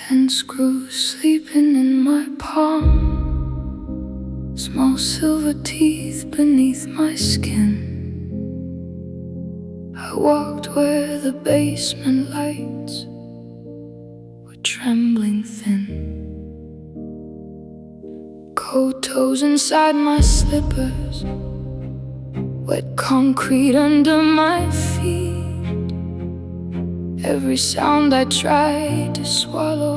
10 screws sleeping in my palm, small silver teeth beneath my skin. I walked where the basement lights were trembling thin. Cold toes inside my slippers, wet concrete under my feet. Every sound I tried to swallow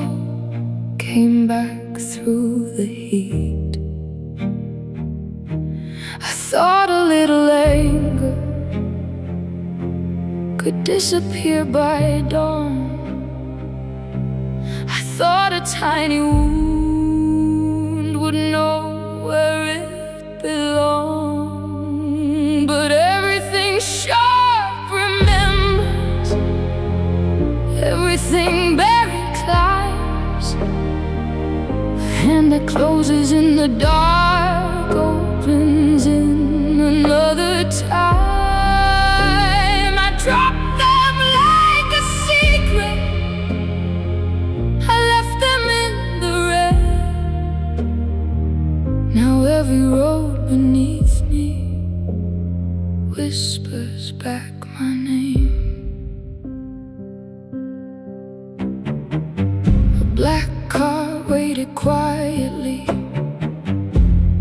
came back through the heat. I thought a little anger could disappear by dawn. I thought a tiny wound would know where it belonged. But everything sharp remembers, everything buried climbs. The hand that closes in the dark opens in another time. I dropped them like a secret, I left them in the red. Now every road beneath me whispers back my name. A black car waited quietly,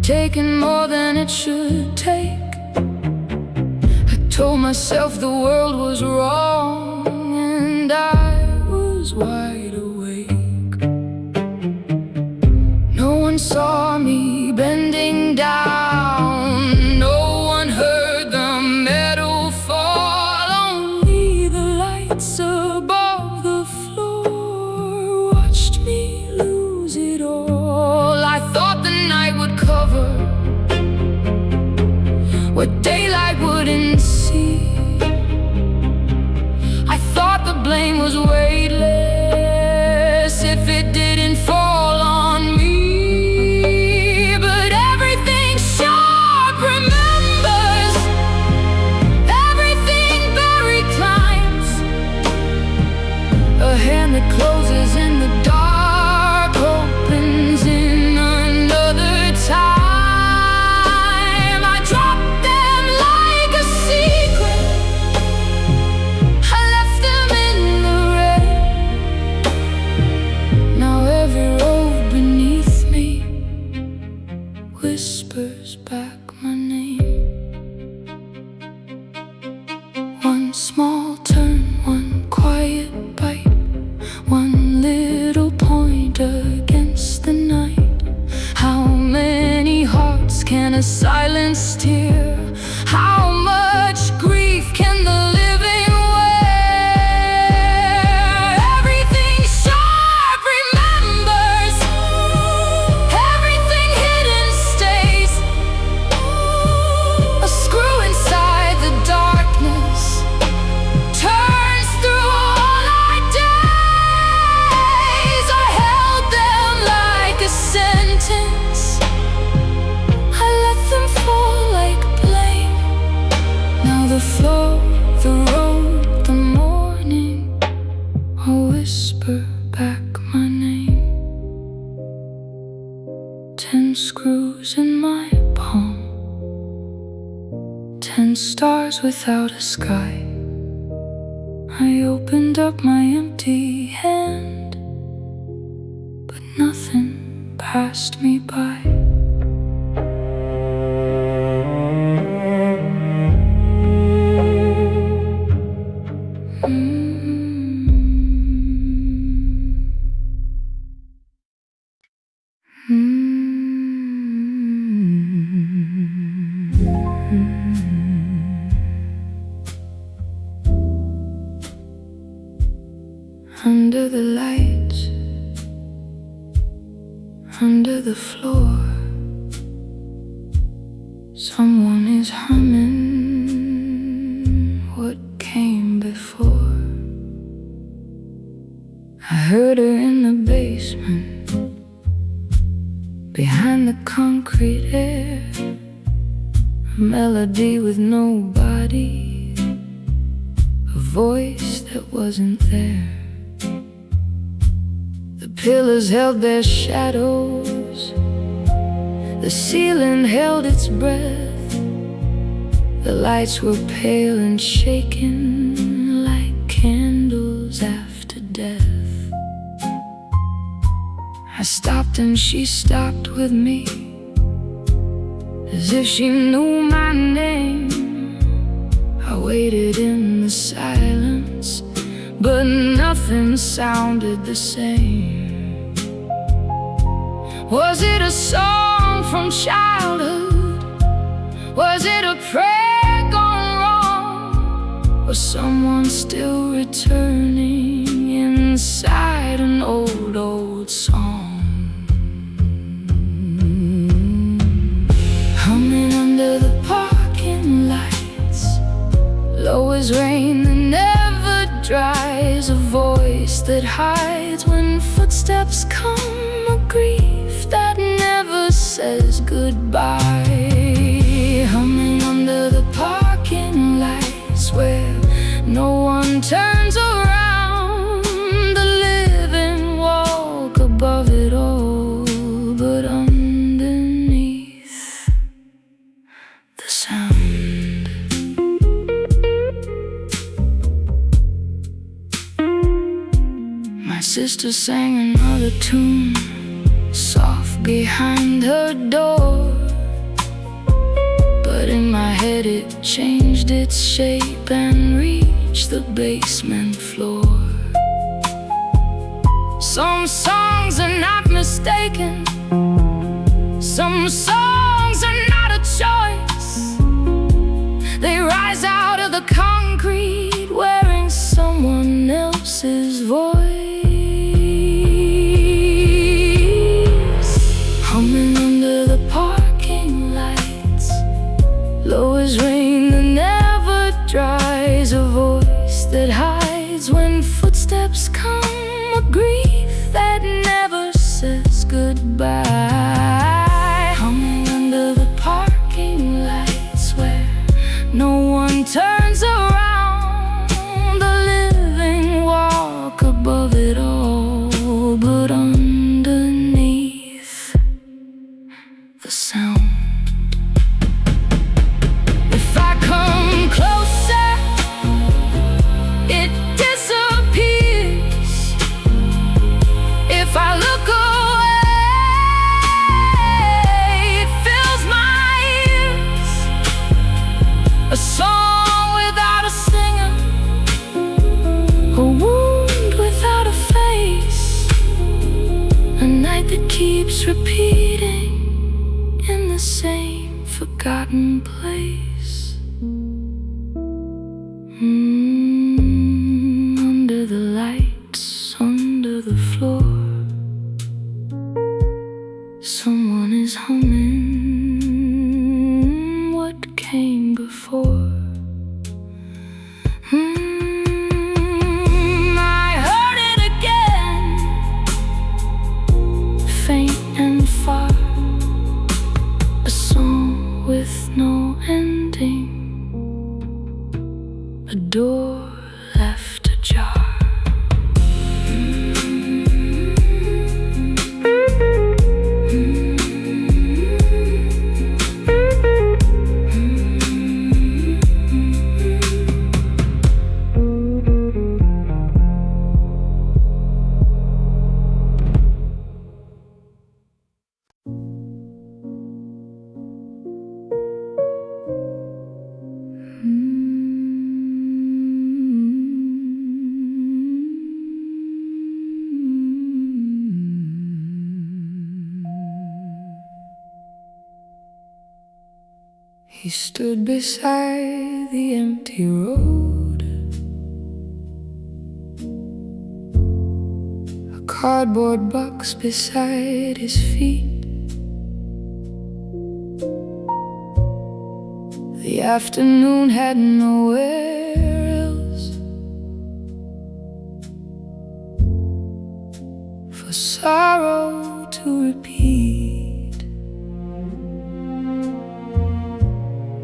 taking more than it should take. I told myself the world was wrong and I was wide awake. No one saw me bending down, no one heard the metal fall. Only the lights above the floor watched me lose it all. I thought the night would cover what daylight wouldn't see. I thought the blame was weightless if it didn't fall on me. But everything sharp remembers, everything buried climbs. A hand that closes in the dark opens in another time. Whispers back my name. One small turn, one quiet bite, one little point against the night. How many hearts can a silence steer? How much grief can the living wear? Everything sharp remembers, everything hidden stays. A screw inside the darkness turns through all our days. I held them like a sentence, I let them fall like blame. Now the floor, the road, the morning all whisper back my name. 10 screws in my palm, 10 stars without a sky. I opened up my empty hand, but nothing passed me by. Under the lights, under the floor, someone is humming what came before. I heard her in the basement, behind the concrete air. A melody with no body, a voice that wasn't there. pillars held their shadows, the ceiling held its breath, the lights were pale and shaken like candles after death. I stopped and she stopped with me, as if she knew my name. I waited in the silence, but nothing sounded the same. Was it a song from childhood? Was it a prayer gone wrong? Was someone still returning inside an old song? Humming under the parking lights, low as rain that never dries, a voice that hides when footsteps come, a grief that never says goodbye. Humming under the parking lights where no one turns around, the living walk above it all, but underneath the sound. My sister sang another tune, soft behind her door, but in my head it changed its shape and reached the basement floor. Some songs are not mistaken, some songs are not a choice. They rise out of the concrete wearing someone else's voice. Humming under the parking lights, low as rain that never dries, a voice that hides when footsteps come, a grief that never says goodbye. Humming under the parking lights where no one turns around, the living walk above it all, but underneath the sound. If I come closer, it disappears. If I look away, it fills my ears. A song without a singer, a wound without a face, a night that keeps repeating in the same forgotten place. Under the lights, under the floor, someone is humming what came before. I heard it again, faint and far, a song with no ending, a door left ajar. He stood beside the empty road, a cardboard box beside his feet. The afternoon had nowhere else for sorrow to repeat.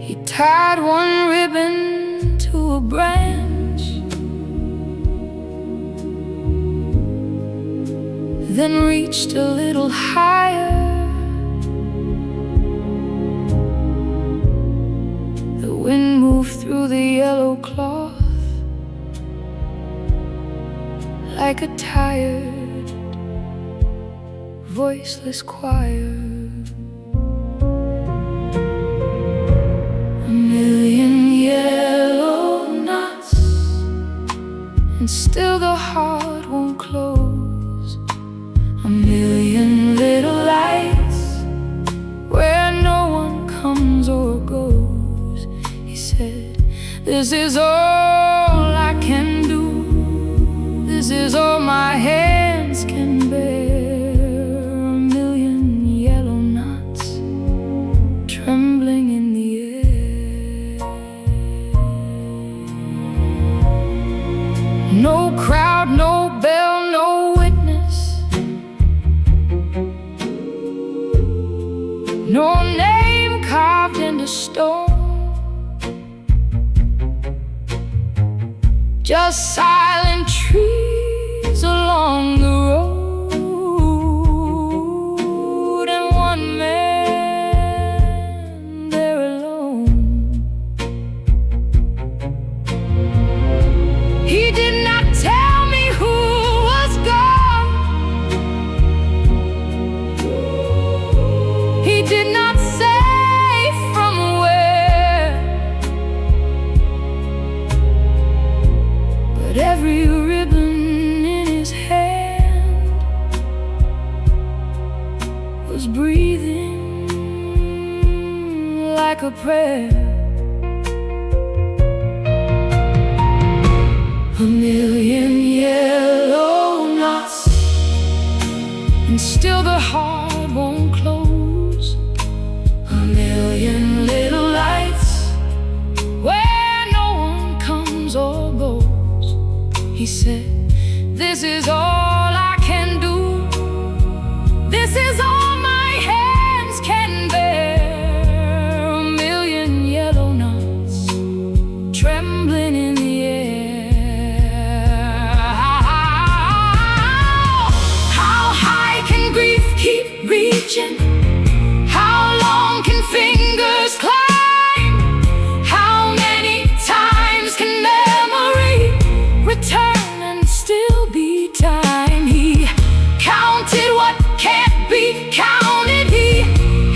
He tied one ribbon to a branch, then reached a little higher. The wind moved through the yellow cloth like a tired, voiceless choir. A million yellow knots, and still the heart won't close. A million little lights where no one comes or goes. He said, this is all I can do. This is all my hands can bear. A million yellow knots trembling in the air. No crowd, no bell, no witness, no name carved into stone. Just silent trees along the road, and one man there alone. He did not tell me who was gone. He did not say from where, but every ribbon in his hand was breathing like a prayer. A million yellow knots, and still the heart won't close. A million little lights where no one comes or goes. He said, this is all I can do. This is all my hands can bear. A million yellow knots trembling in the air. How high can grief keep reaching? How long can fingers climb? How many times can memory return and still be time? He counted what can't be counted. He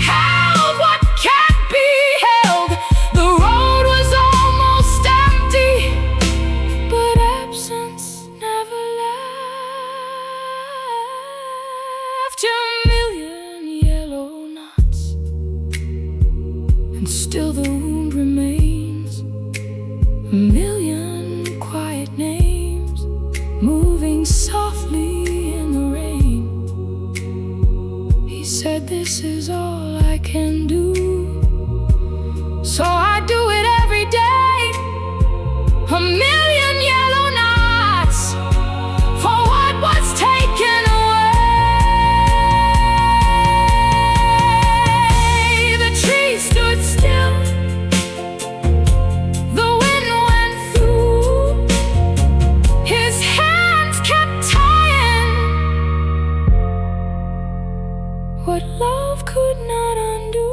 held what can't be held. The road was almost empty, but absence never left. A million yellow knots, and still the wound remains. A million quiet names moving softly in the rain. He said, this is all I can do, so I do it every day. A million yellow knots for what was taken away. The tree stood still, the wind went through, his hands kept tying what love could not undo.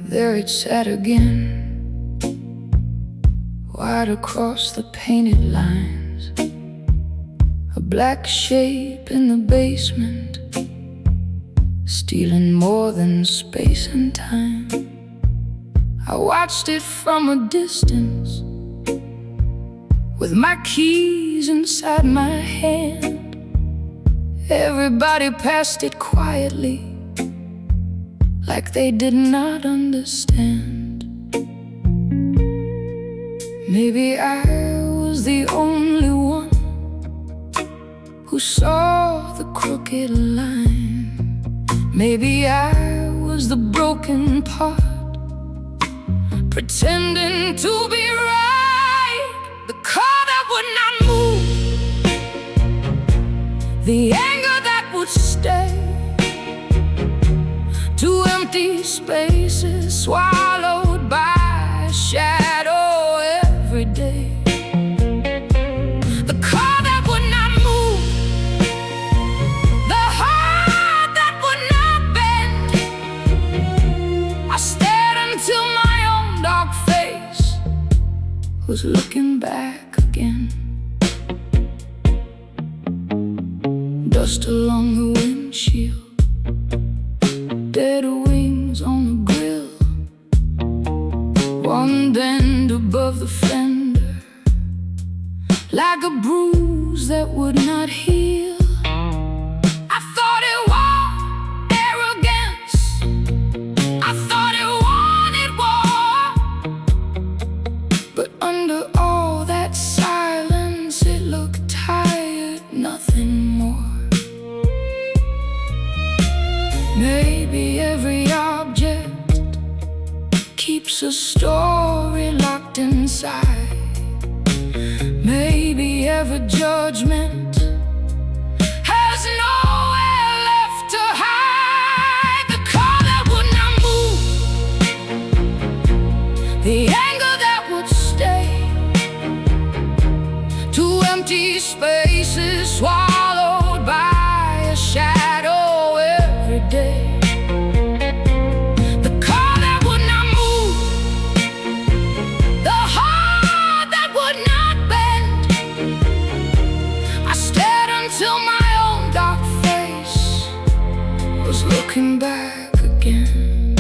There it sat again, wide across the painted lines. A black shape in the basement, stealing more than space and time. I watched it from a distance, with my keys inside my hand. Everybody passed it quietly, like they did not understand. Maybe I was the only one who saw the crooked line. Maybe I was the broken part, pretending to be right. The car that would not move, the anger that would stay. Two empty spaces swallowed by a shadow every day. The car that would not move, the heart that would not bend. I stared until my own dark face was looking back again. Dust along the windshield, dead wings on the grill, one bend above the fender, like a bruise that would not heal. I thought it was arrogance, I thought it wanted war, but under all that silence it looked tired, nothing more. Maybe every object keeps a story locked inside. Maybe every judgment has nowhere left to hide. The car that would not move, the anger that would stay. Two empty spaces swallowed by a shadow every day. The car that would not move, the heart that would not bend. I stared until my own dark face was looking back again.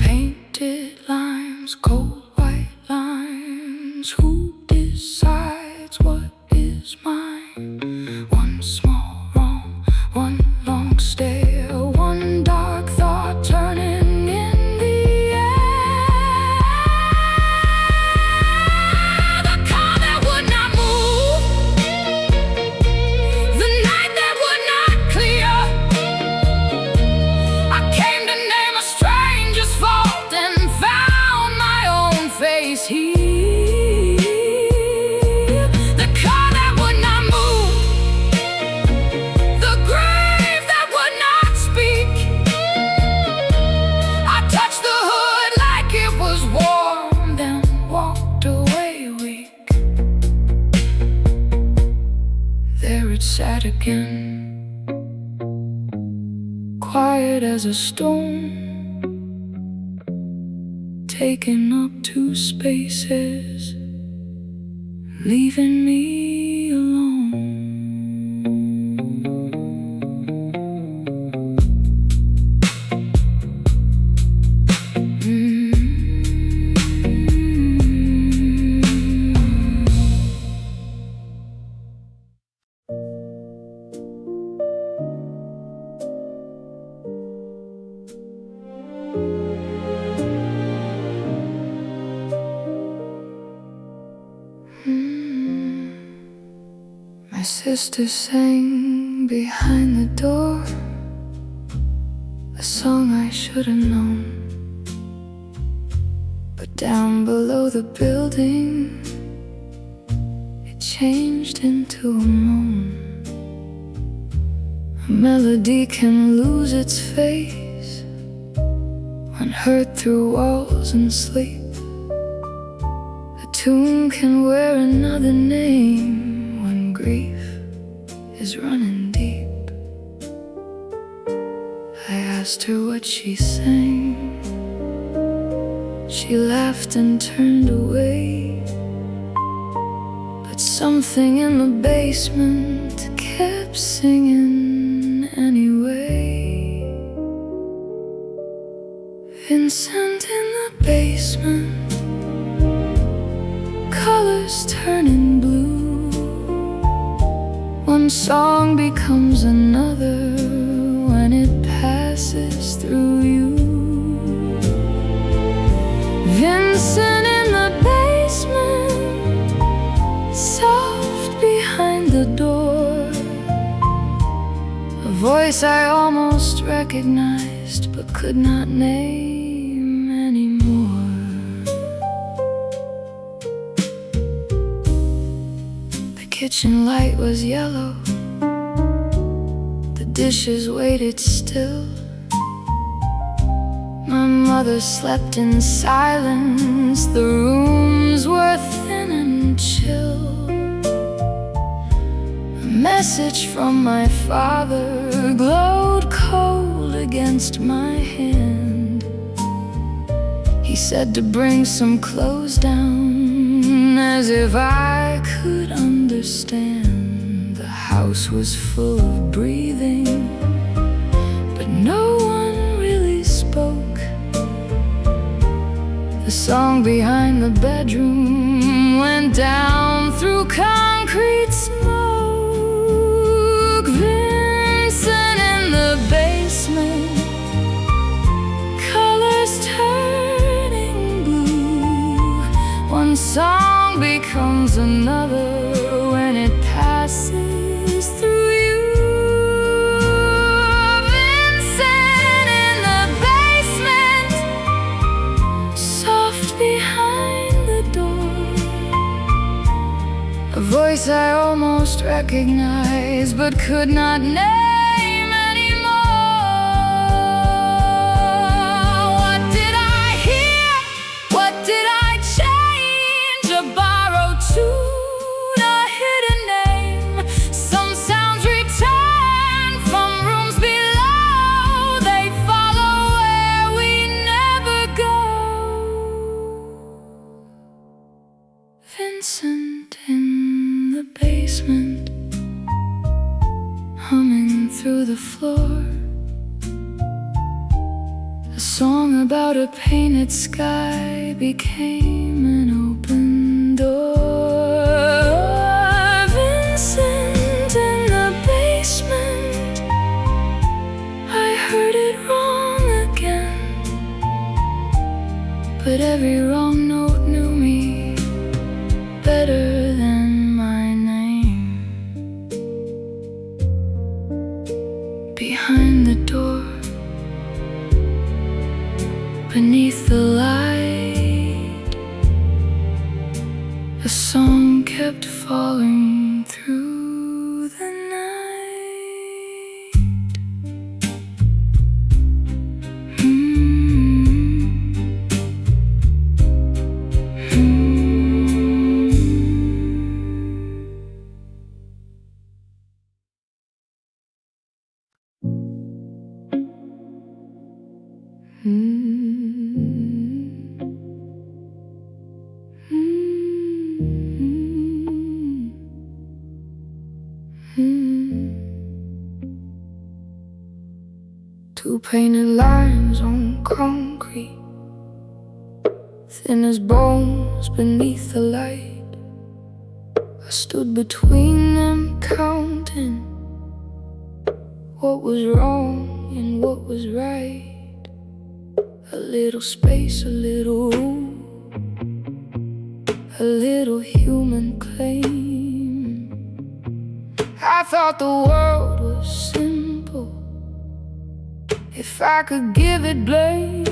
Painted lines, cold white lines. Who decides what is mine? One small wrong, one long stare, one dark thought turning in the air. The car that would not move, the night that would not clear. I came to name a stranger's fault and found my own face here. The car that would not move, the grave that would not speak. I touched the hood like it was warm, then walked away weak. There it sat again, quiet as a stone, taking up two spaces, leaving me alone. My sister sang behind the door, a song I should have known. But down below the building, it changed into a moan. A melody can lose its face when heard through walls and sleep. A tune can wear another name when grief is running deep. I asked her what she sang. She laughed and turned away, but something in the basement kept singing anyway. Vincent in the basement, colors turning blue. One song becomes another when it passes through you. Vincent in the basement, soft behind the door, a voice I almost recognized but could not name anymore. The kitchen light was yellow, the dishes waited still. My mother slept in silence, the rooms were thin and chill. A message from my father glowed cold against my hand. He said to bring some clothes down, as if I could understand. The house was full of breathing, but no one really spoke. The song behind the bedroom went down through concrete smoke. Vincent in the basement, colors turning blue. One song becomes another when it passes through you. Vincent in the basement, behind the door. A voice I almost recognized but could not name anymore. What did I hear? What did I change? A borrowed tune, a hidden name. Some sounds return from rooms below. They follow where we never go. Vincent in the basement, humming through the floor. A song about a painted sky became an open door. Vincent in the basement, I heard it wrong again, but every wrong note knew me better than my name. Behind the door, beneath the light, a song kept falling through the night. Two painted lines on concrete, thin as bones beneath the light. I stood between them, counting what was wrong and what was right. A little space, a little room, a little human claim. I thought the world was simple if I could give it blame.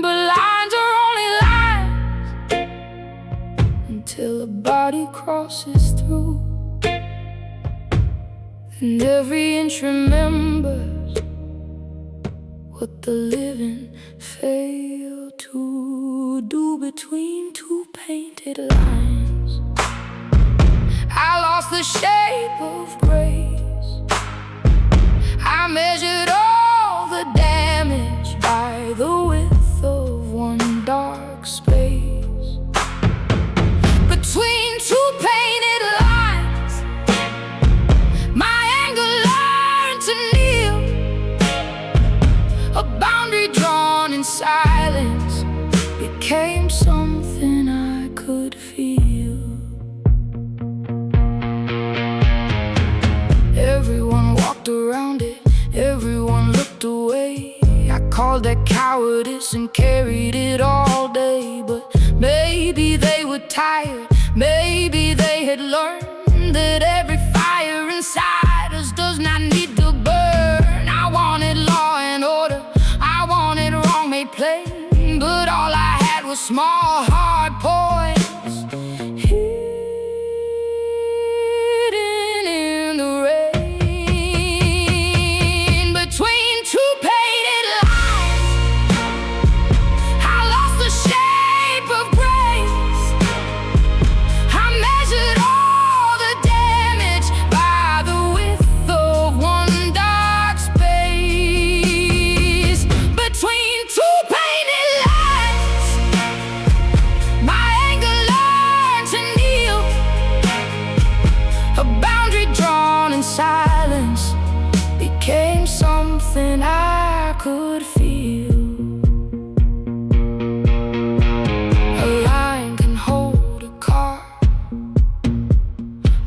But lines are only lines until a body crosses through, and every inch remembers what the living fail to do. Between two painted lines, I lost the shape of grace. I measured all the damage by the width of one dark space. Between two painted lines, my anger learned to kneel. A boundary drawn in silence became something I could feel. Everyone walked around it, everyone looked away. I called that cowardice and carried it all day. But maybe they were tired, maybe they had learned that every fire inside us does not need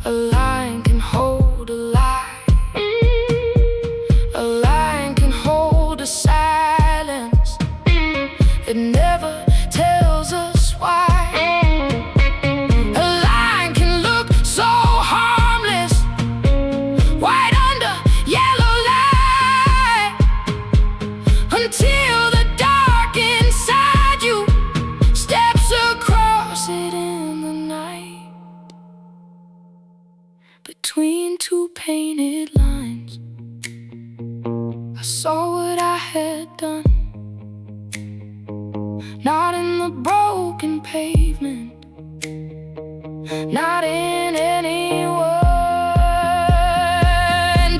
A line can hold a lie. A line can hold a silence that never tells us why. A line can look so harmless, white under yellow light, until the dark inside you steps across it in the night. Between two painted lines, I saw what I had done. Not in the broken pavement, not in any word.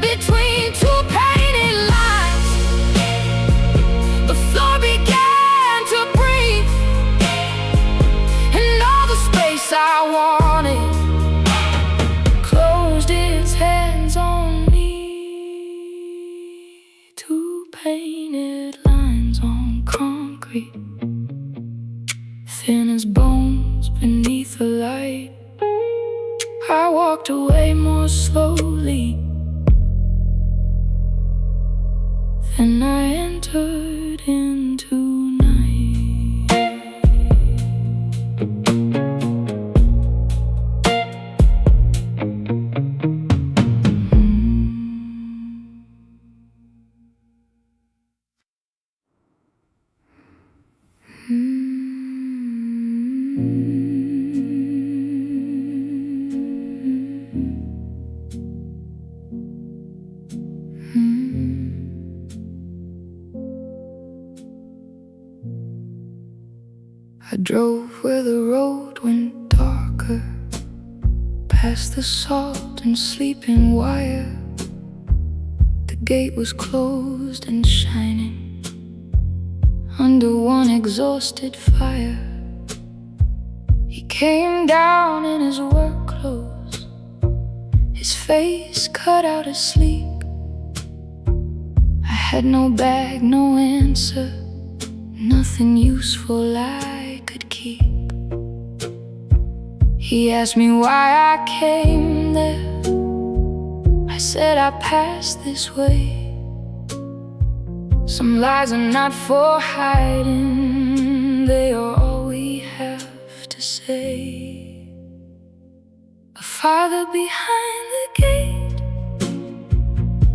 Between two painted lines, the floor began to breathe, and all the space I wanted closed its hands on me. Two painted lines on concrete, thin as bones beneath the light. I walked away more slowly than I entered into night. I drove where the road went darker, past the salt and sleeping wire. The gate was closed and shining under one exhausted fire. He came down in his work clothes, his face cut out of sleep. I had no bag, no answer, nothing useful I could keep. He asked me why I came there. I said I passed this way. Some lies are not for hiding, they are all we have to say. A father behind the gate,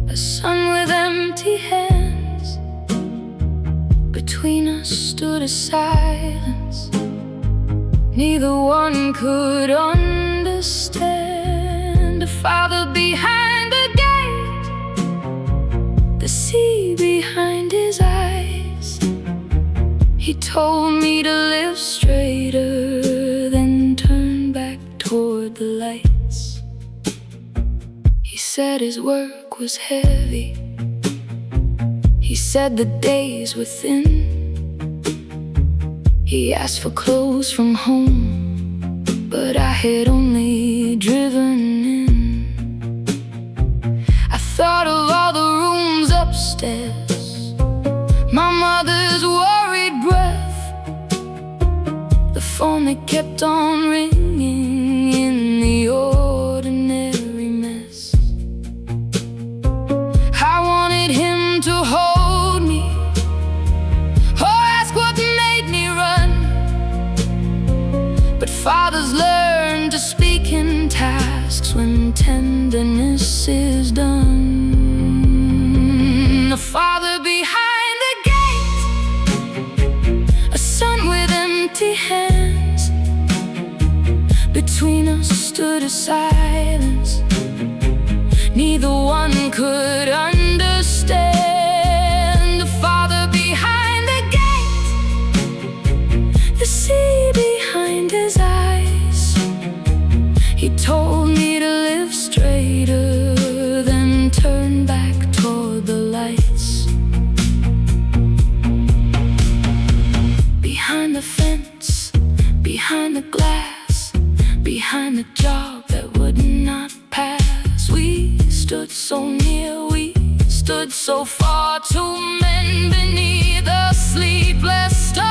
a son with empty hands. Between us stood a silence neither one could understand. A father behind the gate, the sea behind his eyes. He told me to live straighter, then turn back toward the lights. He said his work was heavy, he said the days were thin. He asked for clothes from home, but I had only driven in. I thought of all the rooms upstairs, my mother's worried breath, the phone that kept on ringing in the ordinary mess. I wanted him to hold me or ask what made me run, but fathers learn to speak in tasks when tenderness is done. A father behind the gate, a son with empty hands. Between us stood a silence neither one could understand. A father behind the gate, the sea behind his eyes. He told me to live straighter, then turn back toward the lights. Behind the fence, behind the glass, behind the job that would not pass. We stood so near, we stood so far, two men beneath a sleepless star.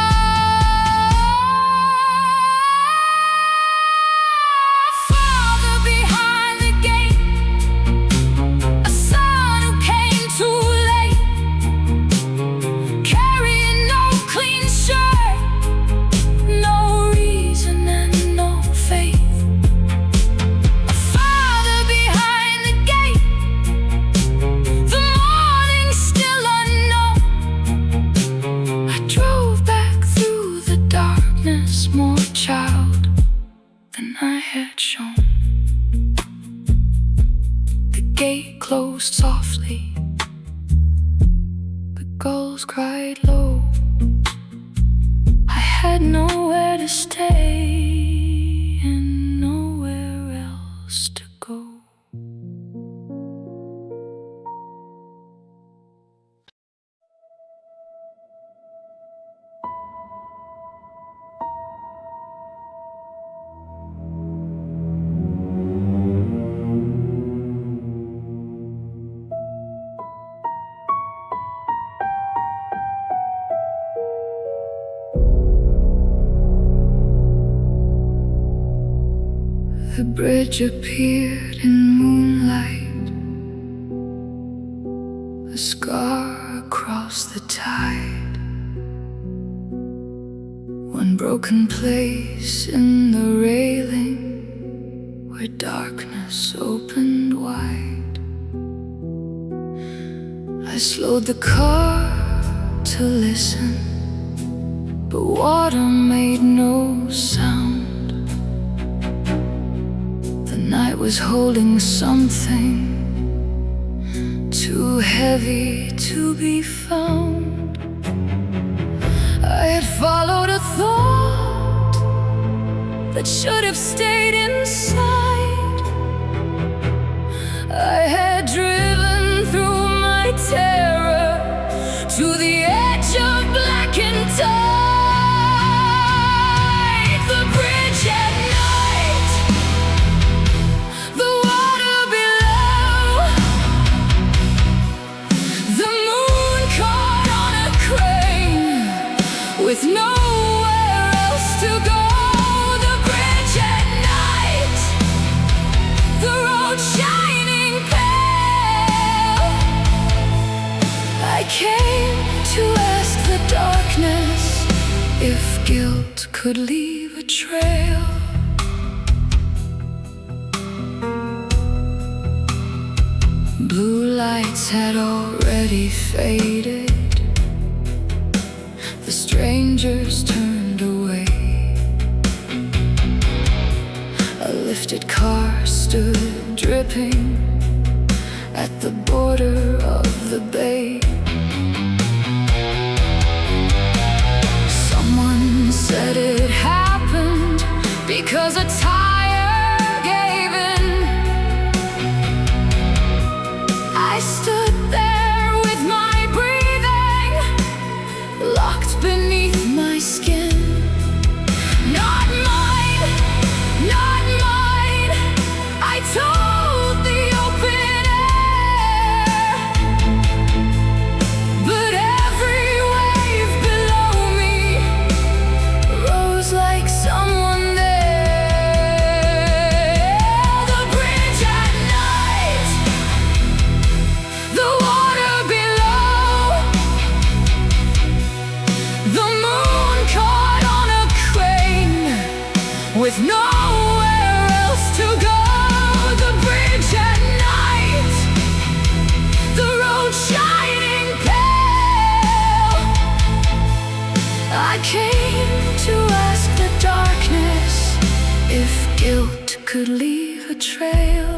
Father behind gate closed softly. The gulls cried low. I had nowhere to stay and nowhere else to go. The bridge appeared in moonlight, a scar across the tide, one broken place in the railing where darkness opened wide. I slowed the car to listen, but water made no sound. The night was holding something too heavy to be found. I had followed a thought that should have stayed inside. I had driven through my terror to the edge of black and tide. The bridge at night, the water below, the moon caught on a crane with nowhere else to go. The bridge at night, the road shining pale. I came to ask the darkness if guilt could leave a trail. Blue lights had already faded. The strangers turned away. A lifted car stood dripping at the border of the bay. Someone said it happened because a tire gave in. I stood there with my breathing locked beneath my skin. Not mine, not mine, I told the open air. But every wave below me rose like someone there. The bridge at night, the water below, the moon caught on a crane with nowhere else to go. The bridge at night, the road shining pale. I came to ask the darkness if guilt could leave a trail.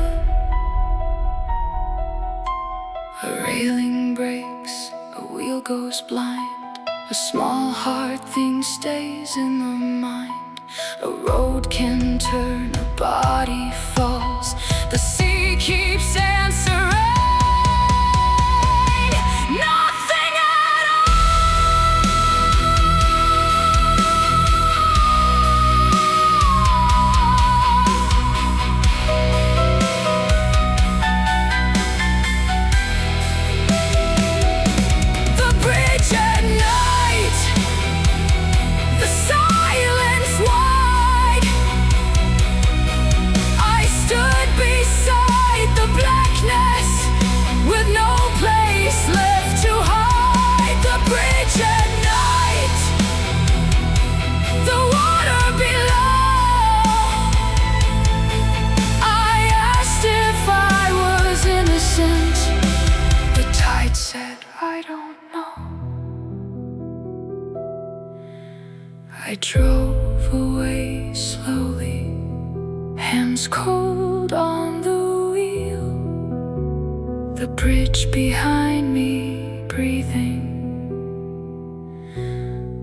A railing breaks, a wheel goes blind, a small hard thing stays in the mind. A road can turn, a body falls, the sea keeps answering. Nothing at the bridge at night, the silence wide. I stood beside the blackness with no place left to hide. The bridge at night, the water below. I asked if I was innocent. The tide said, I don't know. I drove away slowly, hands cold on the wheel. the bridge behind me, breathing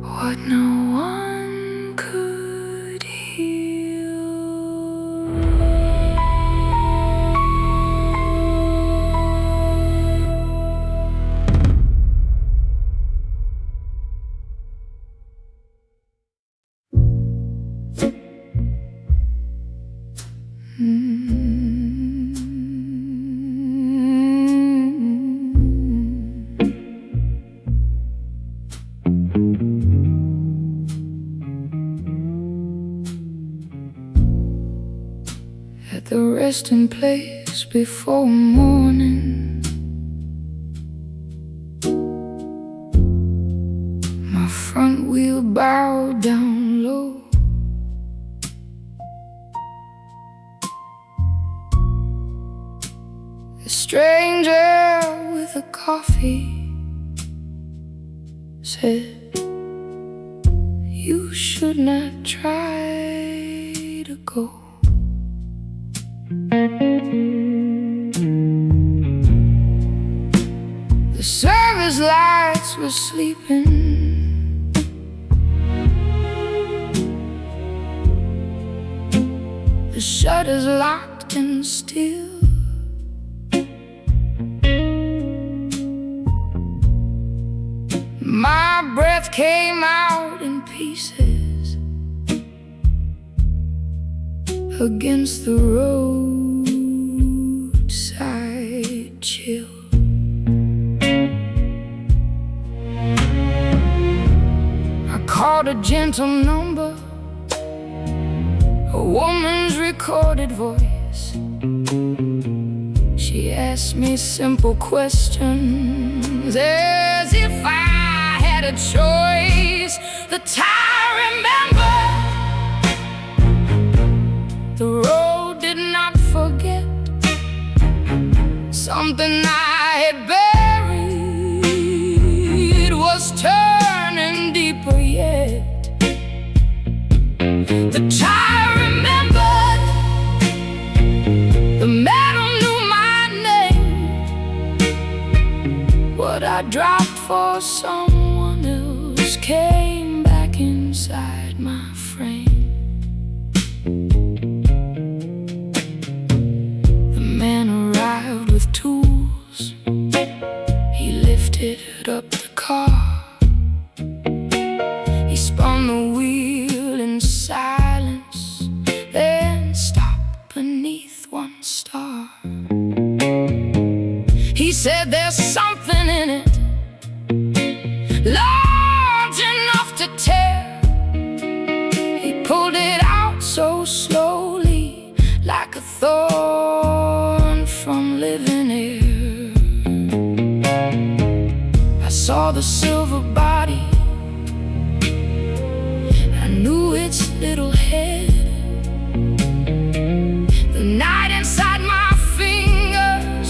what no one could heal. At the resting place before morning, my front wheel bowed down low. The stranger with a coffee said, "You should not try to go." The service lights were sleeping. The shutters locked and still. My breath came out in pieces against the roadside chill. I called a gentle number, a woman's recorded voice. She asked me simple questions as if I had a choice. That I remember, the road did not forget something I had buried. It was turning deeper yet. The child remembered, the metal knew my name. What I dropped for someone else came back inside my frame. The man arrived with tools. He lifted up the car. He spun the wheel in silence, then stopped beneath one star. He said, "There's something in it, large enough to tear." He pulled it out so slowly, like a thorn from living air. I saw the silver body, I knew its little head. The night inside my fingers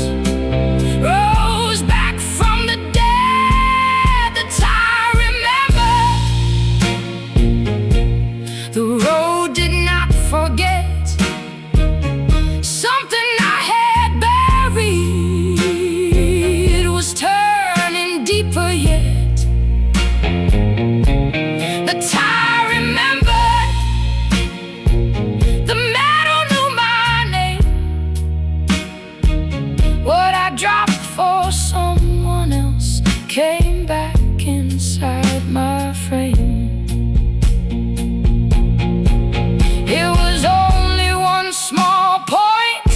rose back from the dead. That I remember, the road did not forget something I had buried. It was turning deeper yet. The I remembered, the metal knew my name. What I dropped for someone else came back inside my frame. It was only one small point,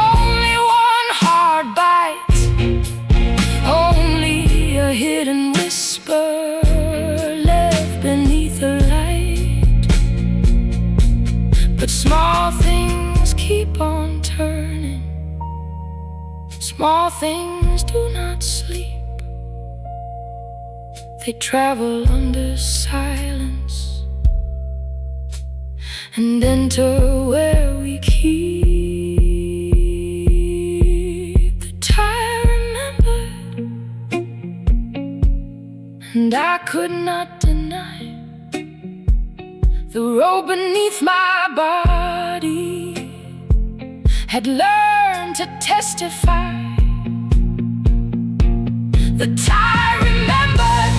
only one hard bite, only a hidden whisper left beneath the light. But small things keep on turning. Small things do not sleep. They travel under silence and enter where we keep the time remembered. And I could not deny the road beneath my body had learned stand to testify that I remembered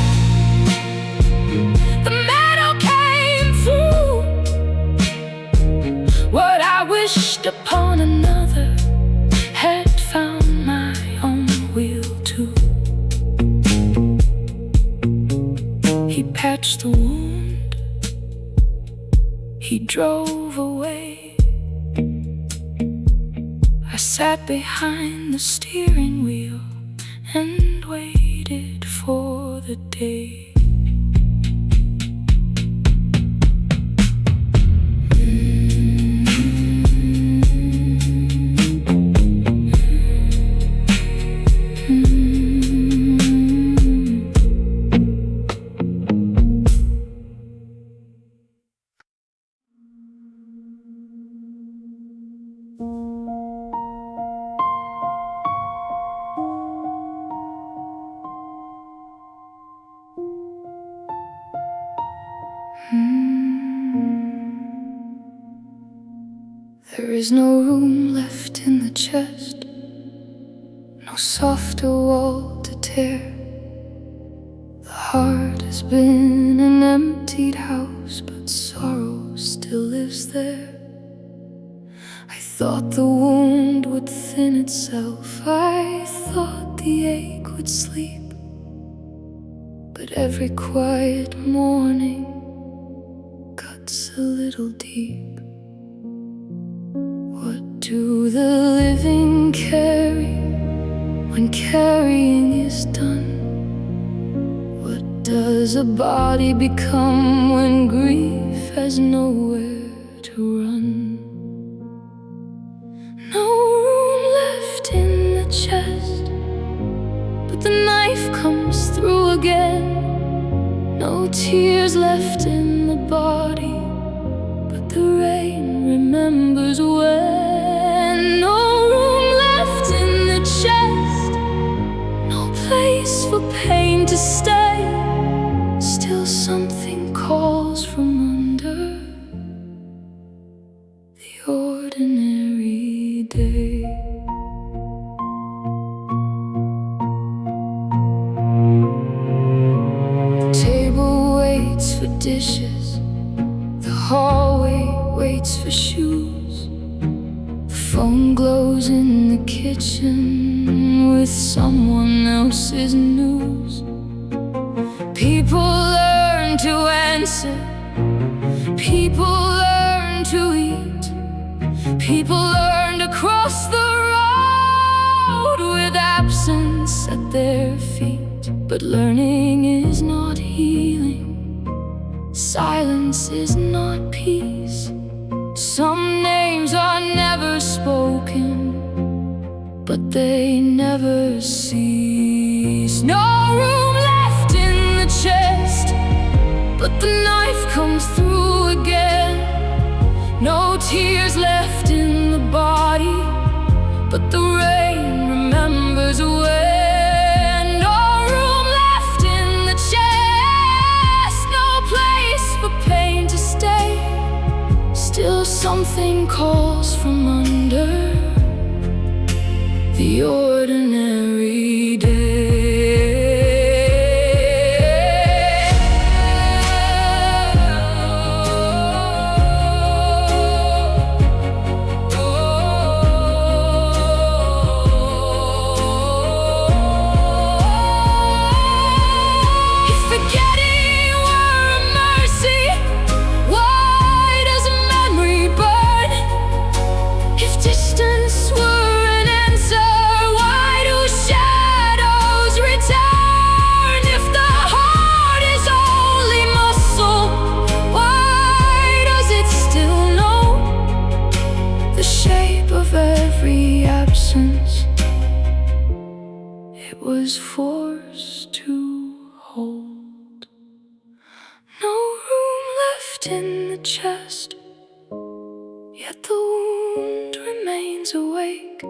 the metal came through. What I wished upon another had found my own wheel too. He patched the wound, he drove away. I sat behind the steering wheel and waited for the day. There is no room left in the chest, no softer wall to tear. The heart has been an emptied house, but sorrow still lives there. I thought the wound would thin itself, I thought the ache would sleep, but every quiet morning cuts a little deep. What do the living carry when carrying is done? What does a body become when grief has nowhere to run? No room left in the chest, but the knife comes through again. No tears left in the body, but the rain remembers when. No room left in the chest, no place for pain to stay. Still something calls from under the ordinary day. The table waits for dishes, the hallway waits for shoes. The phone glows in the kitchen with someone else's news. People learn to answer, people learn to eat, people learn to cross the road with absence at their feet. But learning is not healing, silence is not peace. Some names are never spoken, but they never cease. No room left in the chest, but the knife comes through again. No tears left in the body, but the rain remembers when. No room left in the chest, no place for pain to stay. Still something calls from under the ordinary day. If forgetting were a mercy, why does memory burn? If distance were an answer, why do shadows return? If the heart is only muscle, why does it still know the shape of every absence it was forced to hold? No room left in the chest, yet the wound remains awake.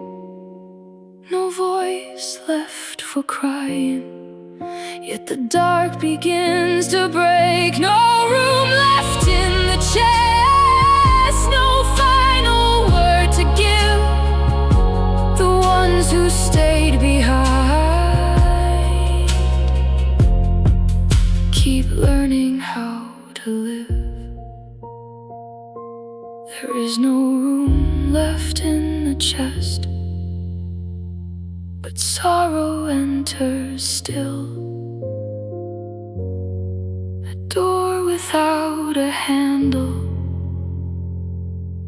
No voice left for crying, yet the dark begins to break. No room left in the chest, no final word to give. The winter still, a door without a handle,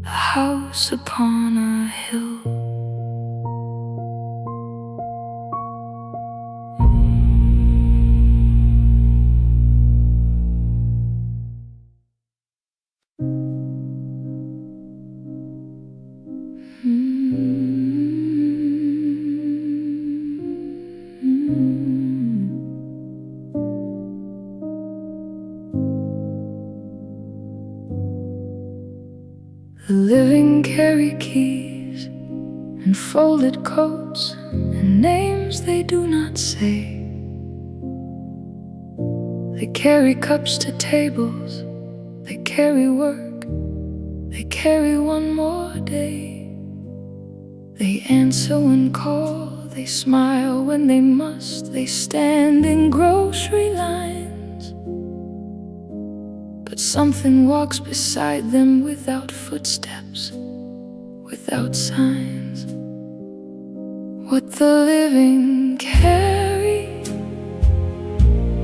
a house upon a hill. The living carry keys and folded coats and names they do not say. They carry cups to tables, they carry work, they carry one more day. They answer when called, they smile when they must, they stand in grocery lines. But something walks beside them without footsteps, without signs. What the living carry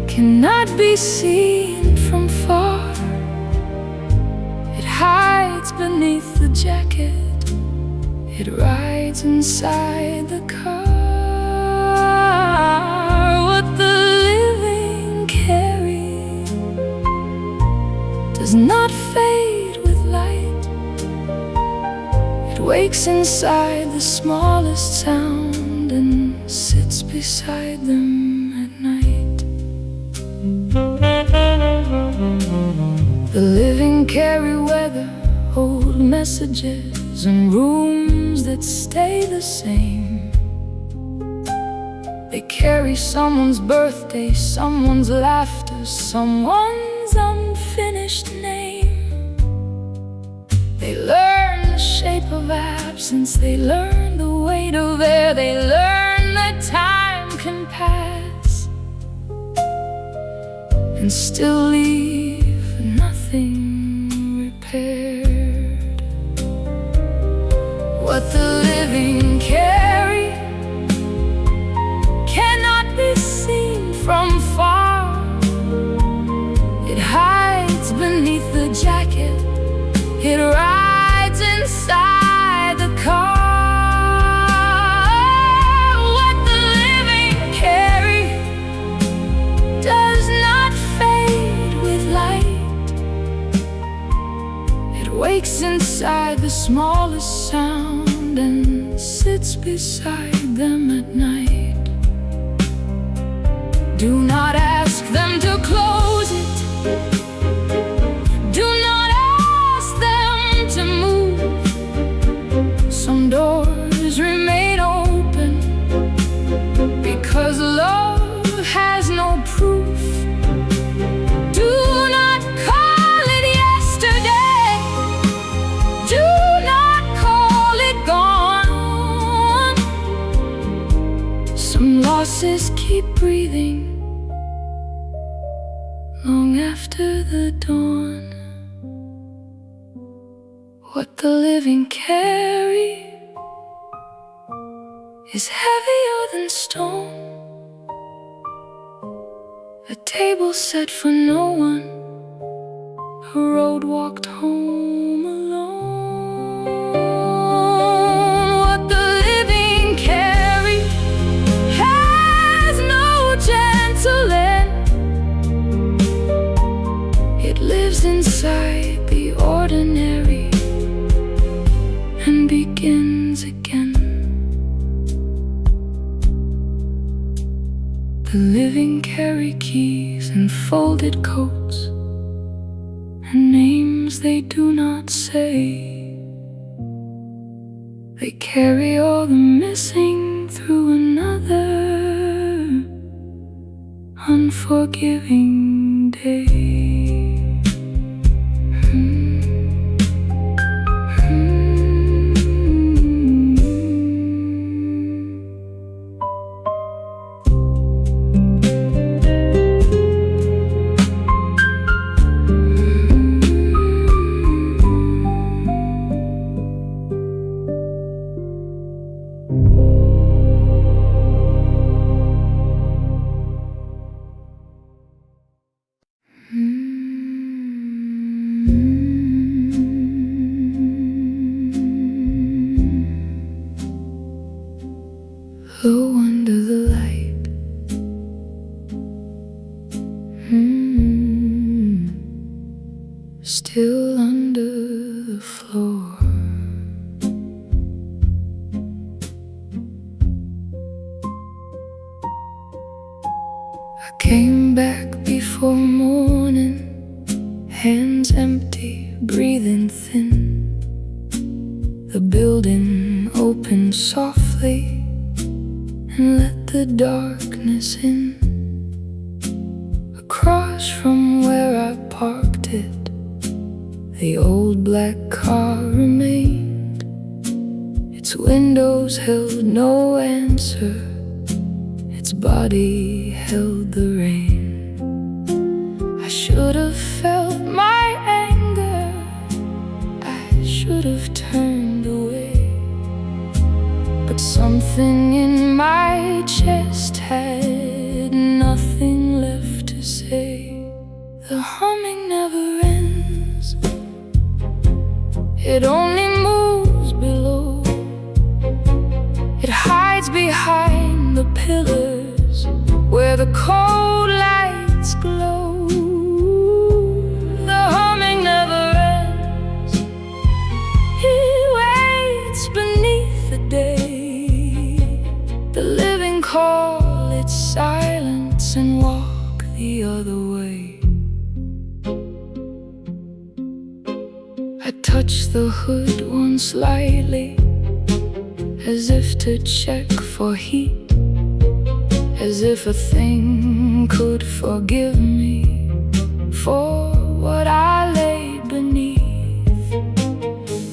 cannot be seen from far. It hides beneath the jacket, it rides inside the car. What the living carry does not fade with light. It wakes inside the smallest sound and sits beside them at night. The living carry weather, old messages, and rooms that stay the same. They carry someone's birthday, someone's laughter, someone's unfinished name. They learn the shape of absence, they learn the weight of air, they learn that time can pass and still leave nothing repaired. What the living carry cannot be seen from far. It hides beneath the jacket, it rides inside the car. What the living carry does not fade with light. It wakes inside the smallest sound and sits beside them at night. Do not ask them to close it. Do not ask them to move. Some doors remain open because love has no proof. Do not call it yesterday. Do not call it gone. Some losses keep breathing long after the dawn. What the living carry is heavier than stone. A table set for no one, a road walked home alone. What the living carry has no gentle end. It lives inside the ordinary and begins again. The living carry keys and folded coats and names they do not say. They carry all the missing through another unforgiving day. low under the light. Still under the floor. I came back before morning, hands empty, breathing thin. The building opened softly and let the darkness in. Across from where I parked it, the old black car remained. Its windows held no answer, its body held the rain. I should have felt my anger, I should have turned away, but something in my chest had nothing left to say. The humming never ends, it only moves below. It hides behind the pillars where the cold lights glow. The humming never ends, it waits beneath the day. The living call its silence and walk the other way. I touched the hood once lightly, as if to check for heat, as if a thing could forgive me for what I laid beneath.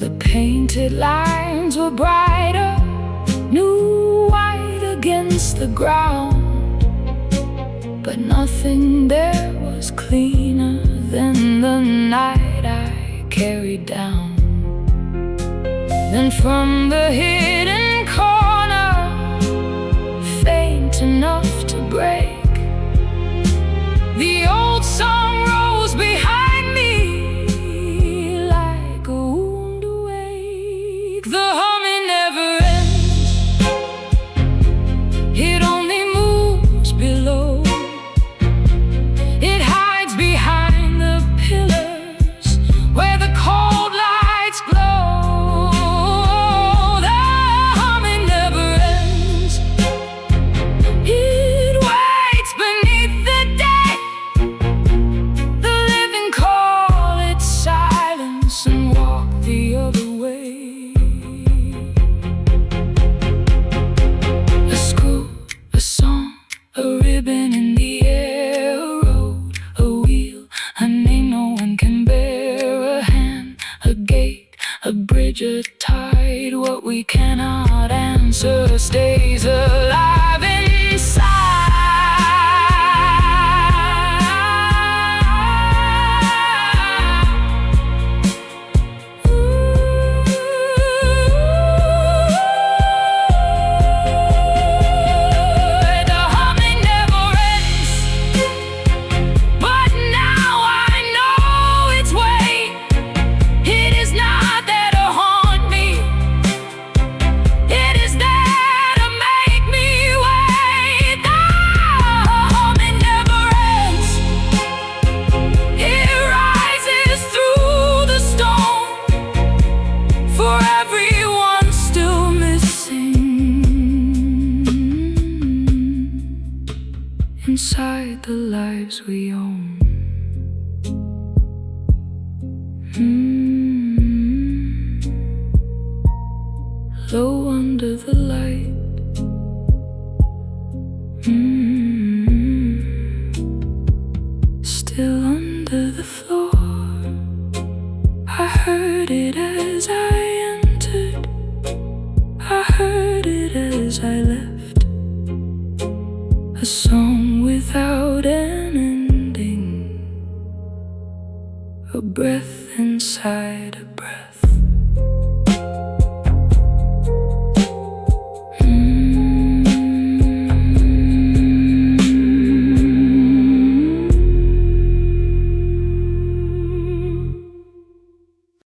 The painted lines were brighter, new white against the ground, but nothing there was cleaner than the night I carried down. Then from the hidden corner, faint enough to break, the old song rose behind me like a wound awake. The humming never ends, it only moves below. It hides behind the pillars where the cold lights glow. The humming never ends, it waits beneath the day. The living call its silence and walk the other way. A screw, a song, a ribbon in the air, a road, a wheel, a name no one can bear, a hand, a gate, a bridge, a tide. What we cannot answer stays alive inside. The humming never ends, but now I know its way. It is not there to haunt me, it is there to make me wait. The humming never ends, it rises through the storm for everyone still missing inside the lives we own. Low under the light. Still under the floor. I heard it as I entered, I heard it as I left. A song without an ending, a breath inside a